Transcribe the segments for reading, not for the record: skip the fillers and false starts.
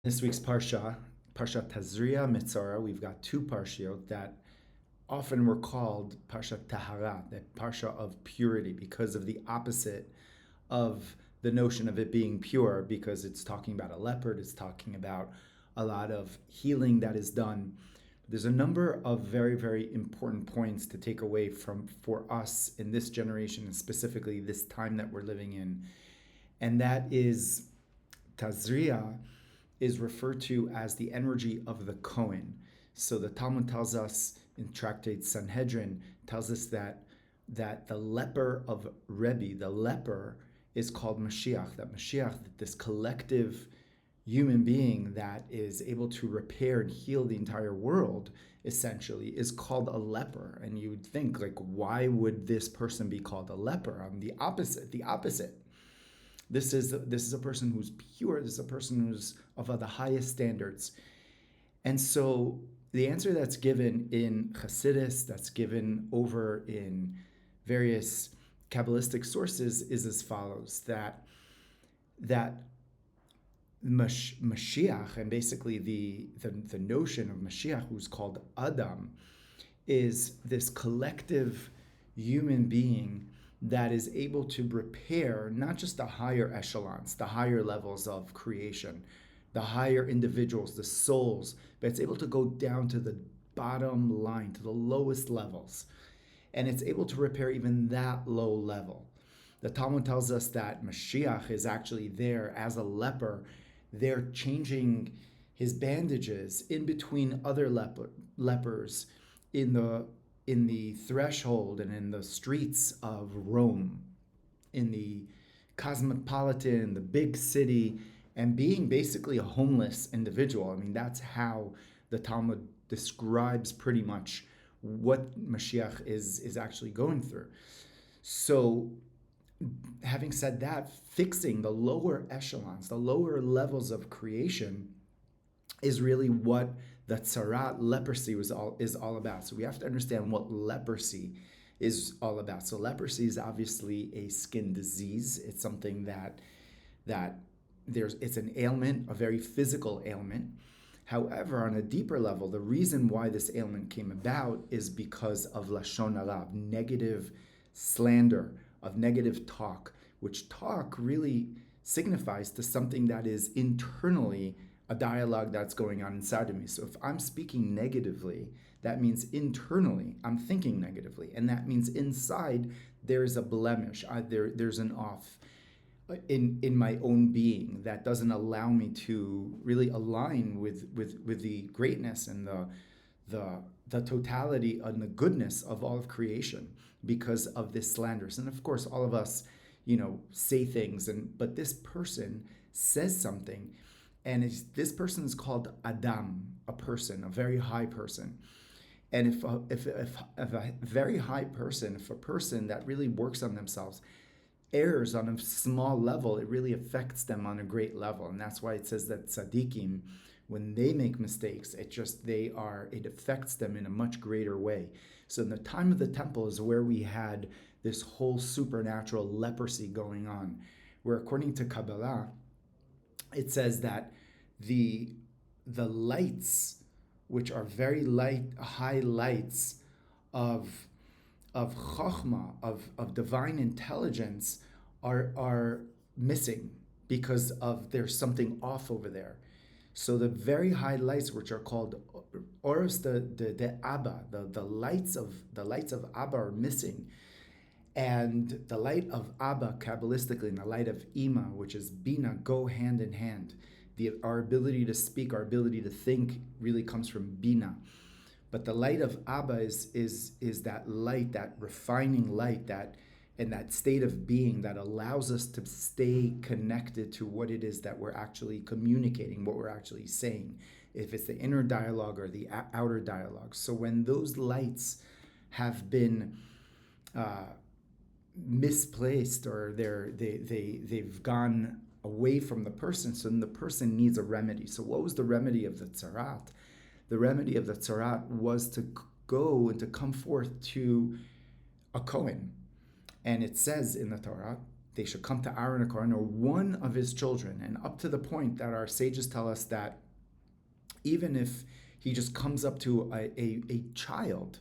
This week's Parshat Tazria-Metzora, we've got two Parshiot that often were called Parshat Tahara, the Parsha of purity, because of the opposite of the notion of it being pure, because it's talking about a leper, it's talking about a lot of healing that is done. There's a number of very, very important points to take away for us in this generation, and specifically this time that we're living in. And that is Tazria is referred to as the energy of the Kohen. So the Talmud tells us in Tractate Sanhedrin, tells us that the leper of Rebbe, the leper, is called Mashiach. That Mashiach, this collective human being that is able to repair and heal the entire world, essentially, is called a leper. And you would think, like, why would this person be called a leper? The opposite. This is a person who's pure. This is a person who's of the highest standards. And so the answer that's given in Chassidus, that's given over in various Kabbalistic sources, is as follows: that Mashiach, and basically the notion of Mashiach, who's called Adam, is this collective human being that is able to repair not just the higher echelons, the higher levels of creation, the higher individuals, the souls, but it's able to go down to the bottom line, to the lowest levels. And it's able to repair even that low level. The Talmud tells us that Mashiach is actually there as a leper. They're changing his bandages in between other lepers in the threshold and in the streets of Rome, in the cosmopolitan, the big city, and being basically a homeless individual. I mean, that's how the Talmud describes pretty much what Mashiach is actually going through. So, having said that, fixing the lower echelons, the lower levels of creation, is really what the tzara'at, leprosy, is all about. So we have to understand what leprosy is all about. So leprosy is obviously a skin disease. It's something that it's an ailment, a very physical ailment. However, on a deeper level, the reason why this ailment came about is because of lashon hara, negative slander, of negative talk, which talk really signifies to something that is internally a dialogue that's going on inside of me. So if I'm speaking negatively, that means internally I'm thinking negatively, and that means inside there's a blemish, there's an off in my own being that doesn't allow me to really align with the greatness and the totality and the goodness of all of creation because of this slanders. And of course, all of us, say things, but this person says something. And this person is called Adam, a person, a very high person. And if a very high person, if a person that really works on themselves errs on a small level, it really affects them on a great level. And that's why it says that tzaddikim, when they make mistakes, it affects them in a much greater way. So in the time of the temple is where we had this whole supernatural leprosy going on, where according to Kabbalah, it says that the lights, which are very high lights of chokhmah, of divine intelligence, are missing because of there's something off over there. So the very high lights, which are called oros de Abba, the lights of Abba are missing. And the light of Abba, Kabbalistically, and the light of Ima, which is Bina, go hand in hand. Our ability to speak, our ability to think really comes from Bina. But the light of Abba is that light, that refining light, and that state of being that allows us to stay connected to what it is that we're actually communicating, what we're actually saying, if it's the inner dialogue or the outer dialogue. So when those lights have been misplaced, or they've gone away from the person, so then the person needs a remedy. So what was the remedy of the tzara'at? The remedy of the tzara'at was to go and to come forth to a Kohen. And it says in the Torah they should come to Aaron Kohen or one of his children, and up to the point that our sages tell us that even if he just comes up to a child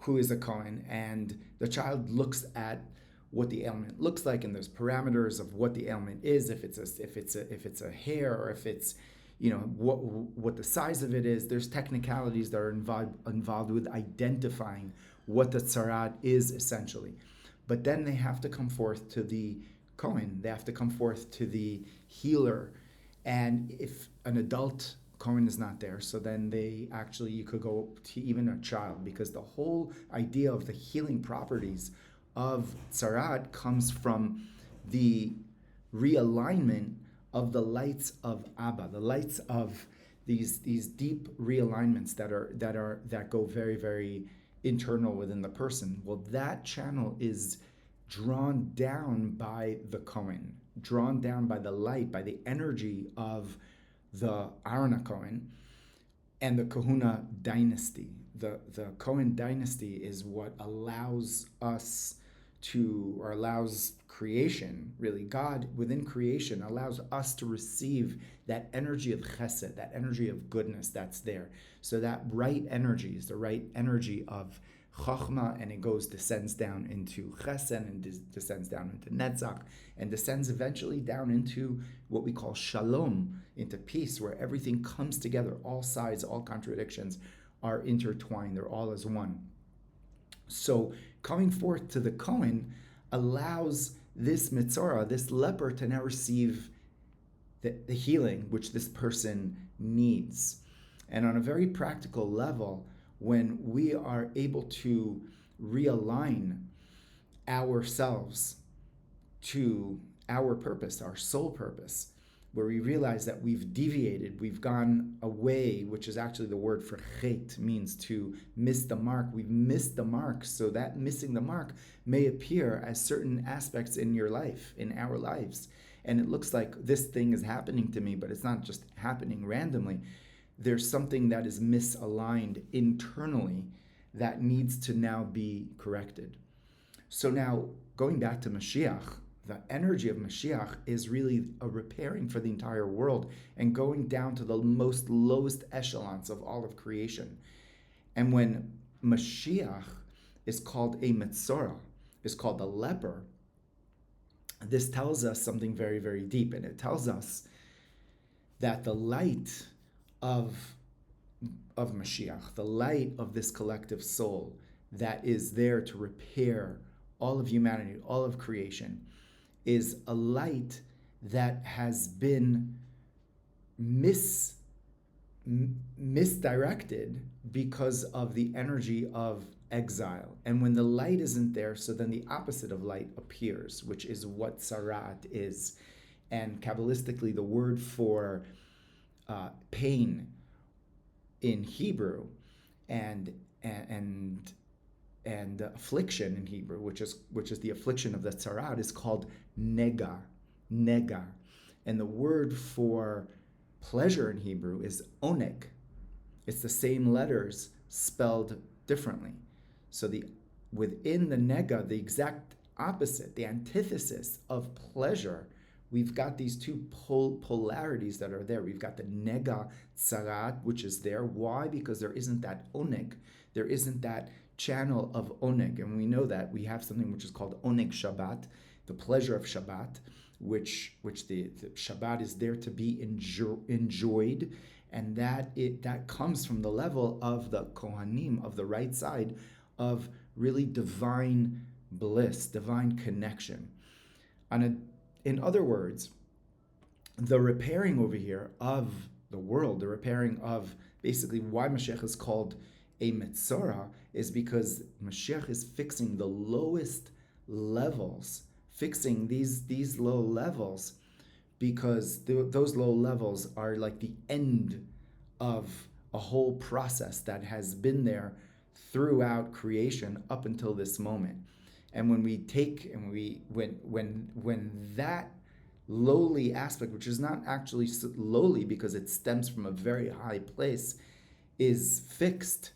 who is a Kohen, and the child looks at what the ailment looks like, and there's parameters of what the ailment is, if it's a hair, or if it's what the size of it is. There's technicalities that are involved with identifying what the tzara'at is essentially. But then they have to come forth to the Kohen. They have to come forth to the healer. And if an adult Kohen is not there, so then you could go to even a child, because the whole idea of the healing properties of tzara'at comes from the realignment of the lights of Abba, the lights of these deep realignments that go very, very internal within the person. Well, that channel is drawn down by the Kohen, drawn down by the light, by the energy of the Aaron Kohen and the Kahuna dynasty. The Kohen dynasty is what allows creation, really. God within creation allows us to receive that energy of chesed, that energy of goodness that's there. So that right energy is the right energy of chachma, and it descends down into chesed, and descends down into netzach, and descends eventually down into what we call shalom, into peace, where everything comes together. All sides, all contradictions are intertwined. They're all as one. So coming forth to the Kohen allows this Metzorah, this leper, to now receive the healing which this person needs. And on a very practical level, when we are able to realign ourselves to our purpose, our soul purpose, where we realize that we've deviated, we've gone away, which is actually the word for chet, means to miss the mark. We've missed the mark, so that missing the mark may appear as certain aspects in your life, in our lives. And it looks like this thing is happening to me, but it's not just happening randomly. There's something that is misaligned internally that needs to now be corrected. So now, going back to Mashiach, the energy of Mashiach is really a repairing for the entire world and going down to the most lowest echelons of all of creation. And when Mashiach is called a Metzorah, is called a leper, this tells us something very, very deep. And it tells us that the light of Mashiach, the light of this collective soul that is there to repair all of humanity, all of creation, is a light that has been misdirected because of the energy of exile. And when the light isn't there, so then the opposite of light appears, which is what tzara'at is. And Kabbalistically, the word for pain in Hebrew and affliction in Hebrew, which is the affliction of the tzara'at, is called Nega. And the word for pleasure in Hebrew is Oneg. It's the same letters spelled differently. So within the Nega, the exact opposite, the antithesis of pleasure, we've got these two polarities that are there. We've got the Nega tzara'at, which is there. Why? Because there isn't that Oneg. There isn't that channel of Oneg. And we know that we have something which is called Oneg Shabbat, the pleasure of Shabbat, which the Shabbat is there to be enjoyed. And that comes from the level of the Kohanim, of the right side, of really divine bliss, divine connection. In other words, the repairing over here of the world, the repairing of basically why Mashiach is called a Metzorah, is because Mashiach is fixing the lowest levels, fixing these low levels, because those low levels are like the end of a whole process that has been there throughout creation up until this moment. And when we take and when that lowly aspect, which is not actually lowly because it stems from a very high place, is fixed,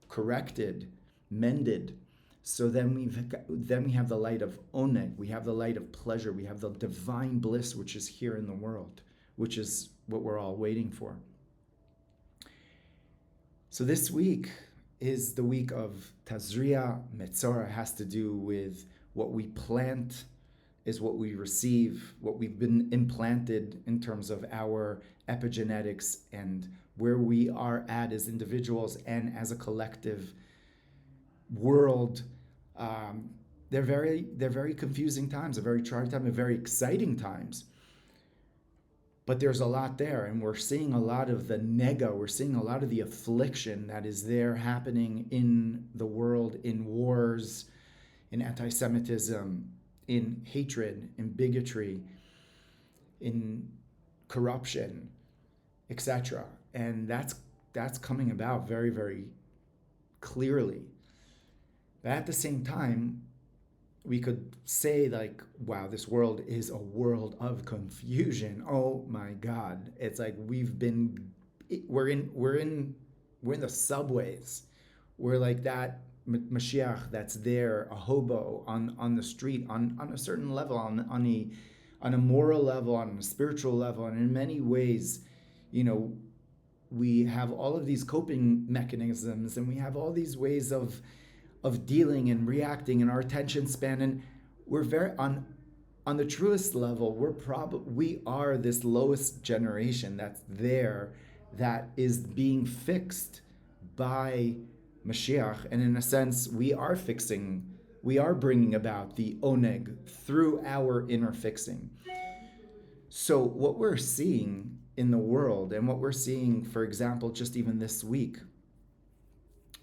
corrected, mended, So then we have the light of Oneg, we have the light of pleasure, we have the divine bliss which is here in the world, which is what we're all waiting for. So this week is the week of Tazria-Metzora. It has to do with what we plant is what we receive, what we've been implanted in terms of our epigenetics and where we are at as individuals and as a collective world. They're very confusing times, a very charged time, a very exciting times. But there's a lot there, and we're seeing a lot of the Nega, we're seeing a lot of the affliction that is there happening in the world, in wars, in anti-Semitism, in hatred, in bigotry, in corruption, etc. And that's coming about very, very clearly. But at the same time, we could say like, wow, this world is a world of confusion. Oh my God. It's like we're in the subways. We're like that Mashiach that's there, a hobo on the street, on a certain level, on a moral level, on a spiritual level. And in many ways, we have all of these coping mechanisms, and we have all these ways of dealing and reacting, and our attention span, and we're very on the truest level, we are this lowest generation that's there, that is being fixed by Mashiach, and in a sense we are bringing about the Oneg through our inner fixing. So what we're seeing in the world, and what we're seeing, for example, just even this week,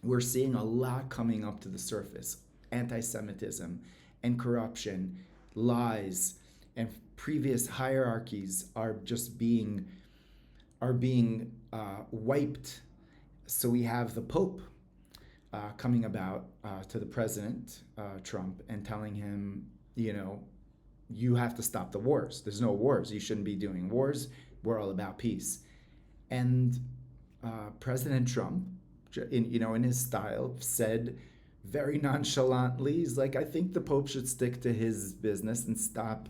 we're seeing a lot coming up to the surface. Anti-Semitism and corruption, lies, and previous hierarchies are just being wiped. So we have the Pope coming about to the President, Trump, and telling him, you have to stop the wars. There's no wars. You shouldn't be doing wars. We're all about peace. And President Trump, in his style, said very nonchalantly, he's like, I think the Pope should stick to his business and stop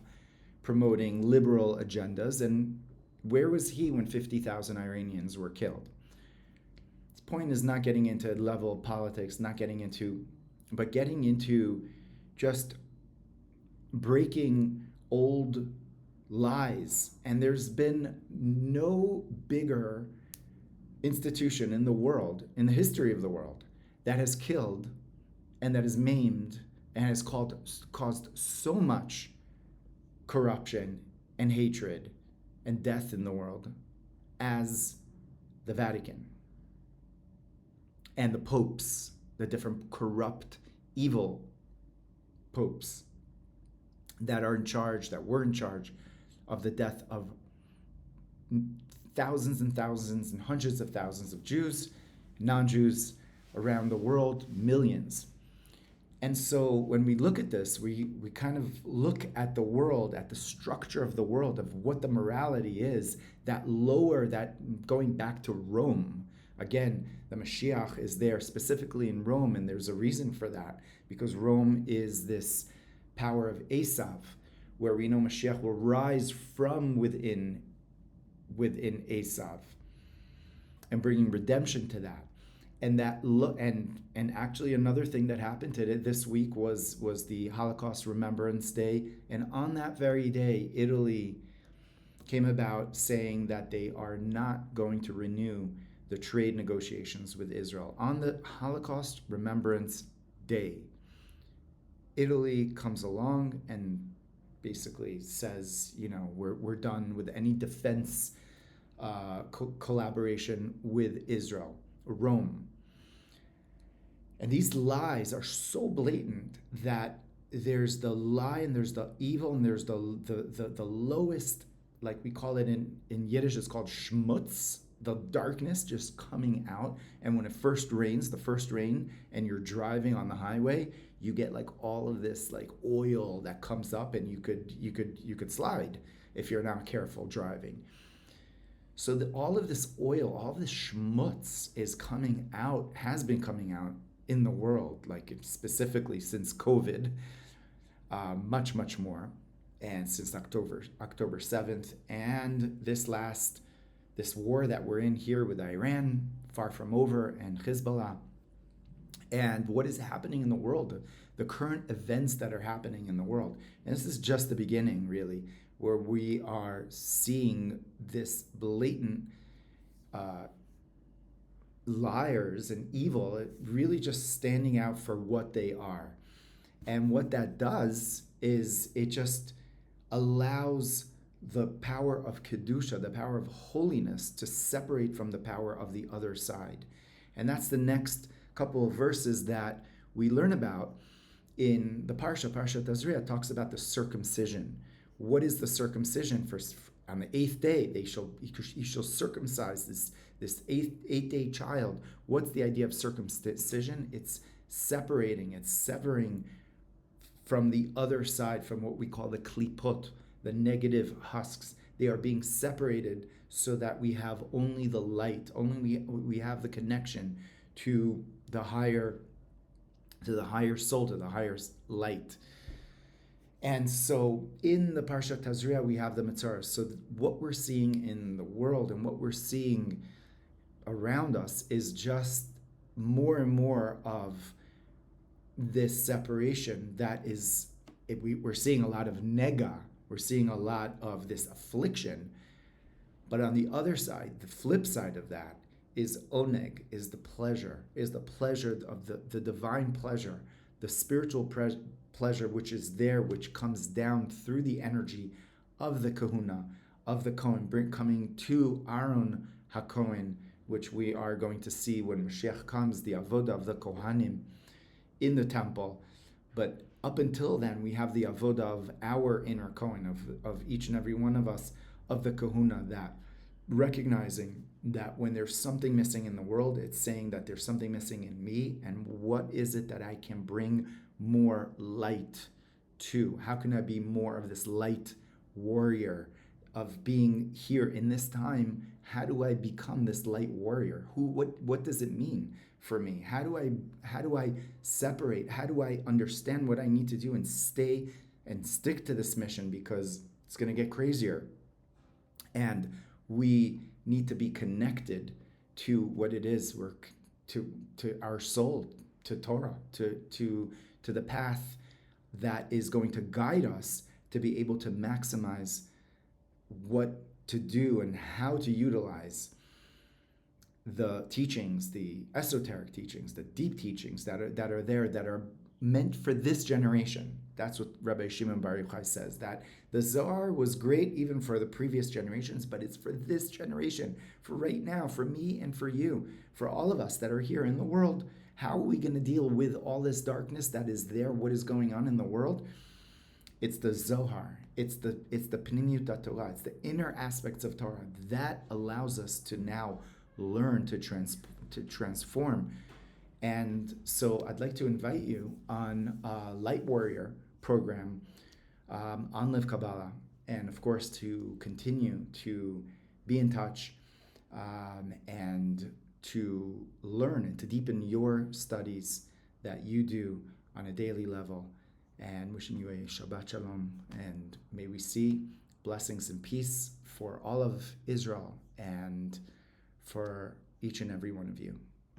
promoting liberal agendas. And where was he when 50,000 Iranians were killed? His point is not getting into level of politics, but getting into just breaking old lies. And there's been no bigger institution in the world, in the history of the world, that has killed and that has maimed and has caused so much corruption and hatred and death in the world as the Vatican and the popes, the different corrupt, evil popes that were in charge of the death of thousands and thousands and hundreds of thousands of Jews, non-Jews around the world, millions. And so when we look at this, we kind of look at the world, at the structure of the world, of what the morality is, that going back to Rome. Again, the Mashiach is there specifically in Rome, and there's a reason for that, because Rome is this power of Esav, where we know Mashiach will rise from within Esav and bringing redemption to that. And and actually another thing that happened today, this week, was the Holocaust Remembrance Day. And on that very day, Italy came about saying that they are not going to renew the trade negotiations with Israel. On the Holocaust Remembrance Day, Italy comes along and basically says, we're done with any defense collaboration with Israel, Rome. And these lies are so blatant that there's the lie and there's the evil and there's the lowest, like we call it in Yiddish, it's called schmutz, the darkness just coming out. And when it first rains, the first rain, and you're driving on the highway, you get like all of this like oil that comes up, and you could slide if you're not careful driving. So all of this oil, all this schmutz is coming out, has been coming out in the world, like specifically since COVID, much more, and since October 7th, and this war that we're in here with Iran, far from over, and Hezbollah, and what is happening in the world, the current events that are happening in the world. And this is just the beginning, really, where we are seeing this blatant liars and evil really just standing out for what they are. And what that does is it just allows the power of Kedusha, the power of holiness, to separate from the power of the other side. And that's the next couple of verses that we learn about in the Parshat Tazria. Talks about the circumcision. What is the circumcision? On the 8th day, he shall circumcise this eighth day child. What's the idea of circumcision? It's severing from the other side, from what we call the klipot, the negative husks. They are being separated so that we have only the light, only we have the connection to the higher soul, to the higher light. And so in the Parshat Tazria, we have the Metzorah. So what we're seeing in the world and what we're seeing around us is just more and more of this separation that is, we're seeing a lot of Nega, we're seeing a lot of this affliction. But on the other side, the flip side of that is Oneg, is the pleasure of the divine pleasure, the spiritual pleasure which is there, which comes down through the energy of the kahuna, of the Kohen, coming to Aaron HaKohen, which we are going to see when Mashiach comes, the avodah of the Kohanim in the temple. But up until then, we have the avodah of our inner Kohen, of each and every one of us, of the kahuna, that recognizing that when there's something missing in the world, it's saying that there's something missing in me, and what is it that I can bring more light to? How can I be more of this light warrior of being here in this time? How do I become this light warrior? What does it mean for me? How do I separate? How do I understand what I need to do and stay and stick to this mission, because it's going to get crazier? And we need to be connected to what it is, to our soul, to Torah, to the path that is going to guide us to be able to maximize what to do and how to utilize the teachings, the esoteric teachings, the deep teachings that are there, that are meant for this generation. That's what Rabbi Shimon Bar Yochai says, that the Zohar was great even for the previous generations, but it's for this generation, for right now, for me and for you, for all of us that are here in the world. How are we going to deal with all this darkness that is there? What is going on in the world? It's the Zohar. It's the Pnimiyut Torah. It's the inner aspects of Torah that allows us to now learn to transform. And so I'd like to invite you on a Light Warrior program on Live Kabbalah, and of course to continue to be in touch and to learn and to deepen your studies that you do on a daily level. And wishing you a Shabbat Shalom, and may we see blessings and peace for all of Israel and for each and every one of you.